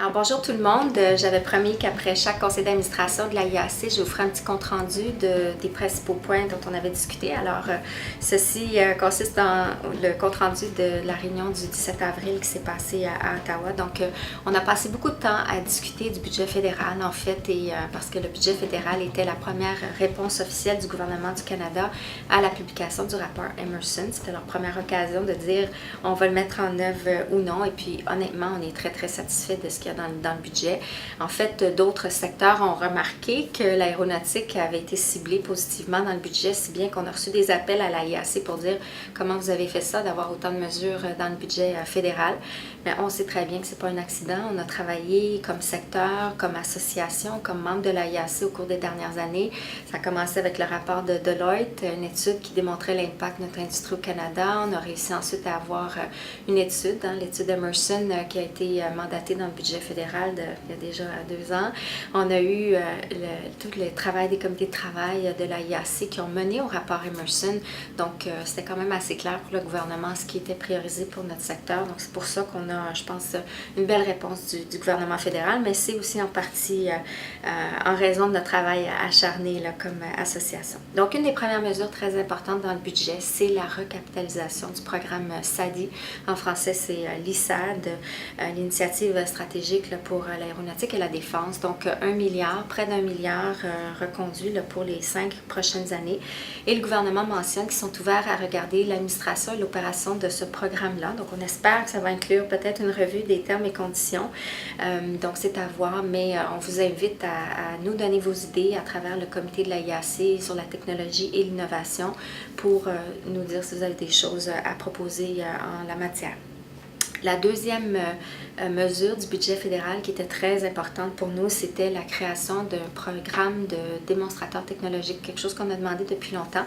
Alors bonjour tout le monde, j'avais promis qu'après chaque conseil d'administration de la IAC, je vous ferai un petit compte-rendu des principaux points dont on avait discuté. Alors ceci consiste dans le compte-rendu de la réunion du 17 avril qui s'est passée à Ottawa. Donc on a passé beaucoup de temps à discuter du budget fédéral en fait, et parce que le budget fédéral était la première réponse officielle du gouvernement du Canada à la publication du rapport Emerson. C'était leur première occasion de dire on va le mettre en œuvre ou non, et puis honnêtement on est très satisfait de ce qu'il y a dans le budget. En fait, d'autres secteurs ont remarqué que l'aéronautique avait été ciblée positivement dans le budget, si bien qu'on a reçu des appels à la IAC pour dire comment vous avez fait ça, d'avoir autant de mesures dans le budget fédéral. Mais on sait très bien que ce n'est pas un accident. On a travaillé comme secteur, comme association, comme membre de la IAC au cours des dernières années. Ça a commencé avec le rapport de Deloitte, une étude qui démontrait l'impact de notre industrie au Canada. On a réussi ensuite à avoir une étude, l'étude Emerson, qui a été mandatée dans le budget fédéral il y a déjà 2 ans. On a eu tout le travail des comités de travail de la IAC qui ont mené au rapport Emerson. Donc, c'était quand même assez clair pour le gouvernement ce qui était priorisé pour notre secteur. Donc, c'est pour ça qu'on a, je pense, une belle réponse du gouvernement fédéral, mais c'est aussi en partie en raison de notre travail acharné là, comme association. Donc, une des premières mesures très importantes dans le budget, c'est la recapitalisation du programme SADI. En français, c'est l'ISAD, l'initiative stratégique là, pour l'aéronautique et la défense. Donc, 1 milliard, près d'1 milliard reconduit là, pour les 5 prochaines années. Et le gouvernement mentionne qu'ils sont ouverts à regarder l'administration et l'opération de ce programme-là. Donc, on espère que ça va inclure peut-être une revue des termes et conditions. Donc, c'est à voir, mais on vous invite à nous donner vos idées à travers le comité de la IAC sur la technologie et l'innovation pour nous dire si vous avez des choses à proposer en la matière. La deuxième mesure du budget fédéral qui était très importante pour nous, c'était la création d'un programme de démonstrateur technologique, quelque chose qu'on a demandé depuis longtemps.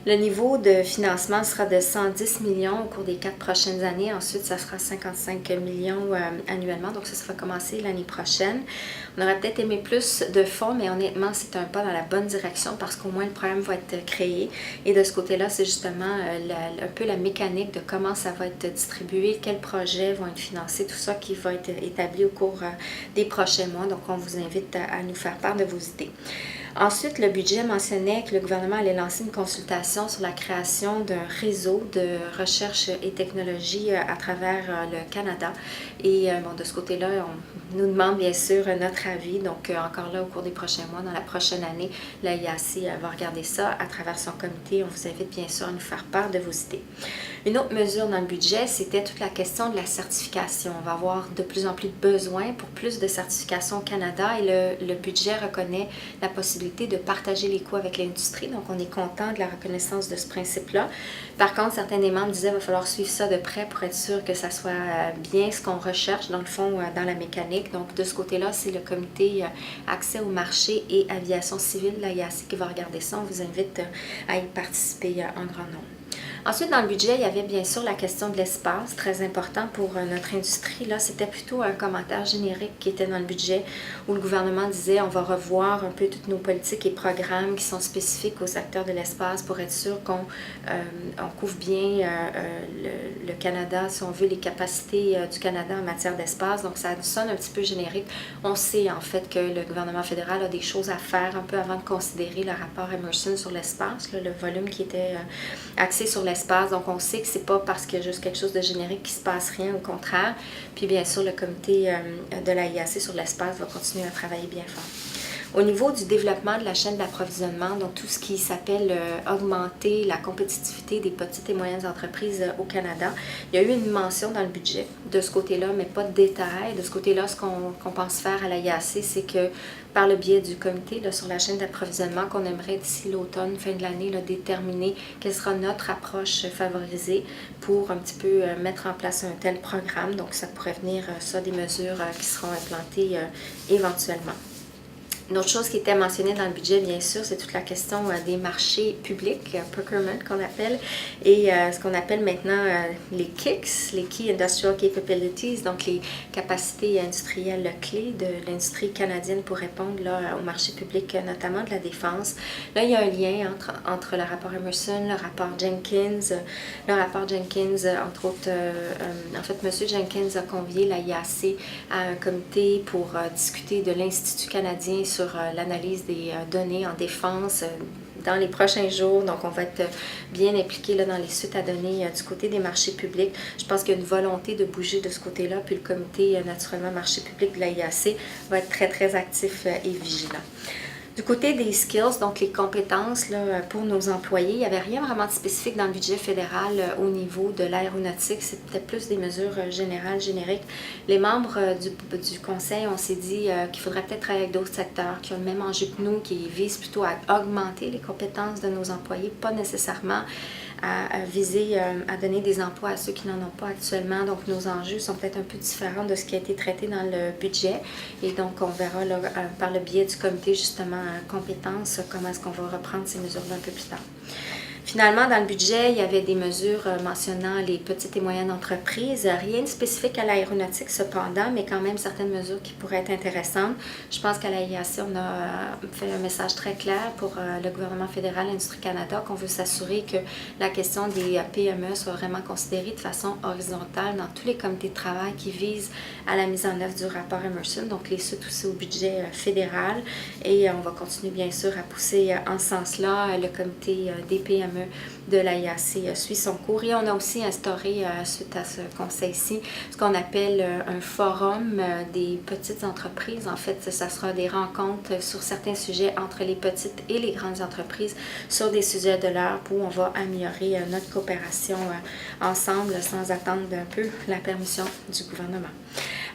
Le niveau de financement sera de 110 millions au cours des 4 prochaines années. Ensuite, ça sera 55 millions annuellement. Donc, ça va commencer l'année prochaine. On aurait peut-être aimé plus de fonds, mais honnêtement, c'est un pas dans la bonne direction parce qu'au moins, le programme va être créé. Et de ce côté-là, c'est justement un peu la mécanique de comment ça va être distribué, quels projets vont être financés, tout ça qui va être établi au cours des prochains mois. Donc, on vous invite à nous faire part de vos idées. Ensuite, le budget mentionnait que le gouvernement allait lancer une consultation sur la création d'un réseau de recherche et technologie à travers le Canada. Et bon, de ce côté-là, on nous demande bien sûr notre avis. Donc, encore là, au cours des prochains mois, dans la prochaine année, la IAC va regarder ça à travers son comité. On vous invite bien sûr à nous faire part de vos idées. Une autre mesure dans le budget, c'était toute la question de la certification. On va avoir de plus en plus de besoins pour plus de certification au Canada et le budget reconnaît la possibilité de partager les coûts avec l'industrie. Donc, on est content de la reconnaissance de ce principe-là. Par contre, certains des membres disaient qu'il va falloir suivre ça de près pour être sûr que ça soit bien ce qu'on recherche, dans le fond, dans la mécanique. Donc, de ce côté-là, c'est le comité accès au marché et aviation civile de la IAC qui va regarder ça. On vous invite à y participer en grand nombre. Ensuite, dans le budget, il y avait bien sûr la question de l'espace, très important pour notre industrie. Là, c'était plutôt un commentaire générique qui était dans le budget où le gouvernement disait on va revoir un peu toutes nos politiques et programmes qui sont spécifiques au secteur de l'espace pour être sûr qu'on couvre bien le Canada, si on veut, les capacités du Canada en matière d'espace. Donc, ça sonne un petit peu générique. On sait en fait que le gouvernement fédéral a des choses à faire un peu avant de considérer le rapport Emerson sur l'espace, le volume qui était axé sur l'espace. Donc, on sait que c'est pas parce qu'il y a juste quelque chose de générique qu'il se passe rien, au contraire. Puis, bien sûr, le comité de la IAC sur l'espace va continuer à travailler bien fort. Au niveau du développement de la chaîne d'approvisionnement, donc tout ce qui s'appelle augmenter la compétitivité des petites et moyennes entreprises au Canada, il y a eu une mention dans le budget de ce côté-là, mais pas de détails. De ce côté-là, ce qu'on pense faire à la IAC, c'est que par le biais du comité là, sur la chaîne d'approvisionnement, qu'on aimerait d'ici l'automne, fin de l'année, déterminer quelle sera notre approche favorisée pour un petit peu mettre en place un tel programme. Donc, ça pourrait venir, ça, des mesures qui seront implantées éventuellement. Une autre chose qui était mentionnée dans le budget, bien sûr, c'est toute la question des marchés publics, procurement qu'on appelle, et ce qu'on appelle maintenant les KICS, les Key Industrial Capabilities, donc les capacités industrielles clés de l'industrie canadienne pour répondre là, au marché public, notamment de la défense. Là, il y a un lien entre le rapport Emerson, le rapport Jenkins. Le rapport Jenkins, entre autres, en fait, M. Jenkins a convié la IAC à un comité pour discuter de l'Institut canadien sur l'analyse des données en défense dans les prochains jours. Donc, on va être bien impliqué là, dans les suites à donner du côté des marchés publics. Je pense qu'il y a une volonté de bouger de ce côté-là. Puis le comité, naturellement, marché public de la IAC va être très, très actif et vigilant. Du côté des skills, donc les compétences là, pour nos employés, il n'y avait rien vraiment de spécifique dans le budget fédéral au niveau de l'aéronautique. C'était plus des mesures générales, génériques. Les membres du conseil, on s'est dit qu'il faudrait peut-être travailler avec d'autres secteurs qui ont le même enjeu que nous, qui visent plutôt à augmenter les compétences de nos employés, pas nécessairement à viser à donner des emplois à ceux qui n'en ont pas actuellement. Donc, nos enjeux sont peut-être un peu différents de ce qui a été traité dans le budget. Et donc, on verra là, par le biais du comité, justement, compétences, comment est-ce qu'on va reprendre ces mesures-là un peu plus tard. Finalement, dans le budget, il y avait des mesures mentionnant les petites et moyennes entreprises. Rien de spécifique à l'aéronautique cependant, mais quand même certaines mesures qui pourraient être intéressantes. Je pense qu'à la IAC, on a fait un message très clair pour le gouvernement fédéral et l'Industrie Canada qu'on veut s'assurer que la question des PME soit vraiment considérée de façon horizontale dans tous les comités de travail qui visent à la mise en œuvre du rapport Emerson. Donc, les suites aussi au budget fédéral. Et on va continuer bien sûr à pousser en ce sens-là. Le comité des PME de la IAC suit son cours et on a aussi instauré, suite à ce conseil-ci, ce qu'on appelle un forum des petites entreprises. En fait, ça sera des rencontres sur certains sujets entre les petites et les grandes entreprises sur des sujets de l'heure où on va améliorer notre coopération ensemble sans attendre un peu la permission du gouvernement.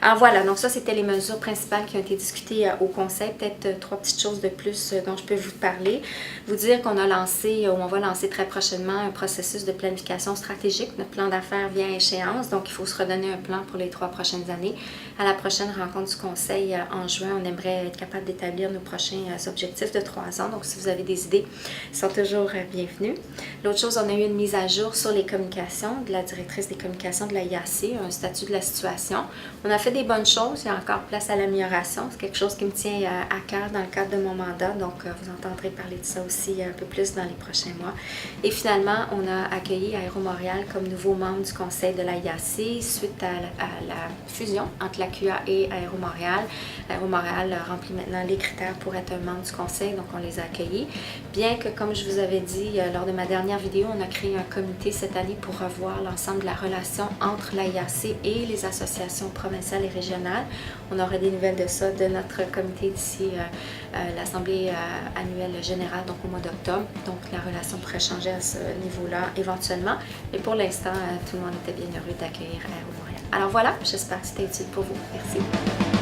Alors voilà, donc ça c'était les mesures principales qui ont été discutées au conseil. Peut-être trois petites choses de plus dont je peux vous parler. Vous dire qu'on a lancé, ou on va lancer très prochainement un processus de planification stratégique. Notre plan d'affaires vient à échéance, donc il faut se redonner un plan pour les 3 prochaines années. À la prochaine rencontre du conseil en juin, on aimerait être capable d'établir nos prochains objectifs de 3 ans. Donc si vous avez des idées, ils sont toujours bienvenus. L'autre chose, on a eu une mise à jour sur les communications de la directrice des communications de la IAC, un statut de la situation. On a fait des bonnes choses, il y a encore place à l'amélioration. C'est quelque chose qui me tient à cœur dans le cadre de mon mandat, donc vous entendrez parler de ça aussi un peu plus dans les prochains mois. Et finalement, on a accueilli Aéro Montréal comme nouveau membre du conseil de la IAC suite à la fusion entre la QA et Aéro Montréal. Aéro Montréal remplit maintenant les critères pour être un membre du conseil, donc on les a accueillis. Bien que, comme je vous avais dit lors de ma dernière vidéo, on a créé un comité cette année pour revoir l'ensemble de la relation entre la IAC et les associations provinciales et régionales. On aura des nouvelles de ça de notre comité d'ici l'Assemblée annuelle générale, donc au mois d'octobre. Donc la relation pourrait changer à ce niveau-là éventuellement. Mais pour l'instant, tout le monde était bien heureux d'accueillir Aéro Montréal. Alors voilà, j'espère que c'était utile pour vous. Merci.